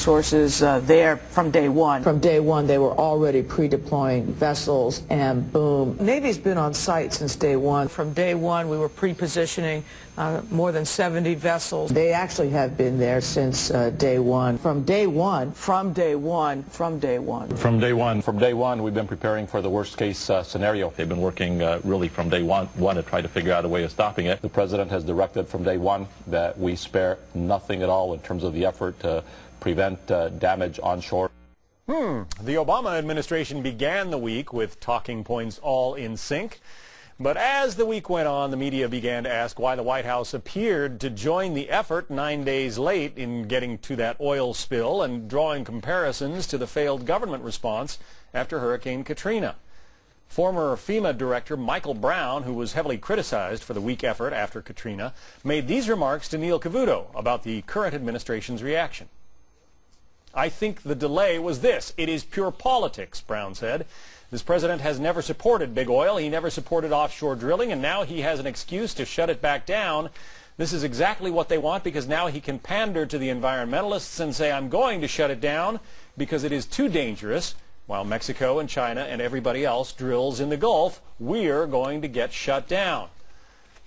Sources there from day one. From day one, they were already pre-deploying vessels, and boom. Navy's been on site since day one. From day one, we were pre-positioning more than 70 vessels. They actually have been there since day one. From day one. From day one. From day one. From day one. From day one, we've been preparing for the worst-case scenario. They've been working really from day one to try to figure out a way of stopping it. The President has directed from day one that we spare nothing at all in terms of the effort to prevent damage onshore. The Obama administration began the week with talking points all in sync. But as the week went on, the media began to ask why the White House appeared to join the effort 9 days late in getting to that oil spill and drawing comparisons to the failed government response after Hurricane Katrina. Former FEMA Director Michael Brown, who was heavily criticized for the weak effort after Katrina, made these remarks to Neil Cavuto about the current administration's reaction. "I think the delay was this. It is pure politics," Brown said. "This president has never supported big oil. He never supported offshore drilling, and now he has an excuse to shut it back down. This is exactly what they want, because now he can pander to the environmentalists and say, I'm going to shut it down because it is too dangerous. While Mexico and China and everybody else drills in the Gulf, we're going to get shut down."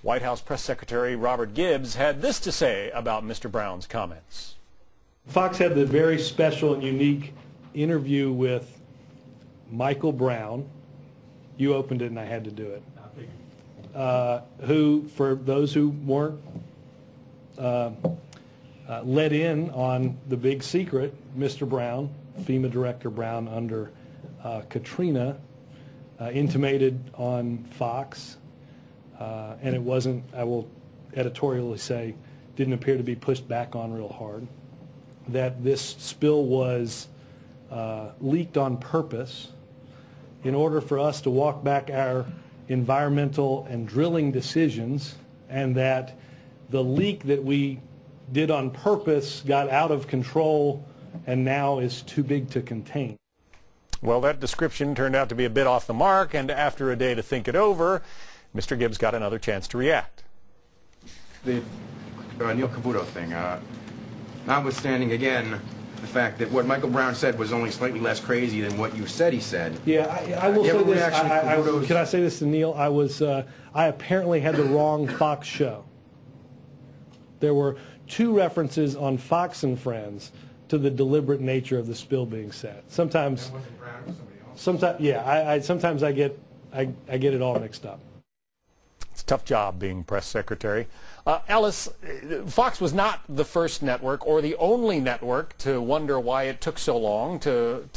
White House Press Secretary Robert Gibbs had this to say about Mr. Brown's comments. Fox had the very special and unique interview with Michael Brown. You opened it and I had to do it. Who, for those who weren't let in on the big secret, Mr. Brown, FEMA Director Brown under Katrina, intimated on Fox, and it wasn't, I will editorially say, didn't appear to be pushed back on real hard, that this spill was leaked on purpose in order for us to walk back our environmental and drilling decisions, and that the leak that we did on purpose got out of control and now is too big to contain. Well, that description turned out to be a bit off the mark, and after a day to think it over, Mr. Gibbs got another chance to react. The Neil Cavuto thing, notwithstanding, again, the fact that what Michael Brown said was only slightly less crazy than what you said he said. Yeah, I will say this. Can I say this to Neil? I apparently had the wrong Fox show. There were two references on Fox and Friends to the deliberate nature of the spill being said. Sometimes, wasn't Brown, it was somebody else. Sometimes I get it all mixed up. It's a tough job being press secretary. Ellis, Fox was not the first network or the only network to wonder why it took so long to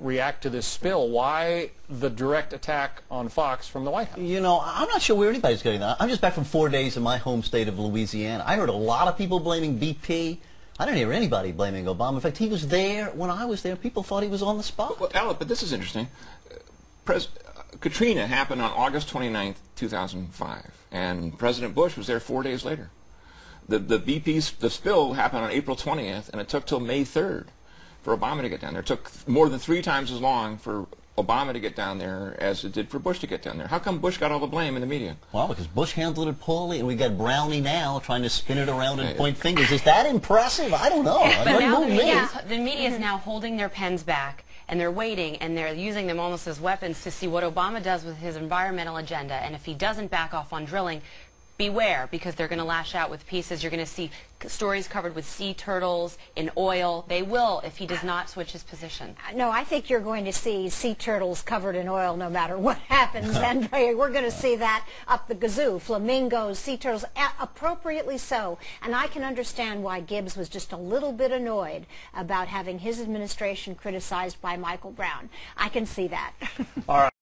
react to this spill. Why the direct attack on Fox from the White House? You know, I'm not sure where anybody's getting that. I'm just back from 4 days in my home state of Louisiana. I heard a lot of people blaming BP. I didn't hear anybody blaming Obama. In fact, he was there when I was there. People thought he was on the spot. Well, Ellis, but this is interesting. Katrina happened on August 29th, 2005, and President Bush was there 4 days later. The spill happened on April 20th, and it took till May 3rd for Obama to get down there. It took more than 3 times as long for Obama to get down there as it did for Bush to get down there. How come Bush got all the blame in the media? Well, because Bush handled it poorly, and we got Brownie now trying to spin it around and point fingers. Is that impressive? I don't know. But now the media is now holding their pens back, and they're waiting, and they're using them almost as weapons to see what Obama does with his environmental agenda. And if he doesn't back off on drilling, beware, because they're going to lash out with pieces. You're going to see stories covered with sea turtles in oil. They will if he does not switch his position. No, I think you're going to see sea turtles covered in oil no matter what happens. And we're going to see that up the gazoo. Flamingos, sea turtles, appropriately so. And I can understand why Gibbs was just a little bit annoyed about having his administration criticized by Michael Brown. I can see that. All right.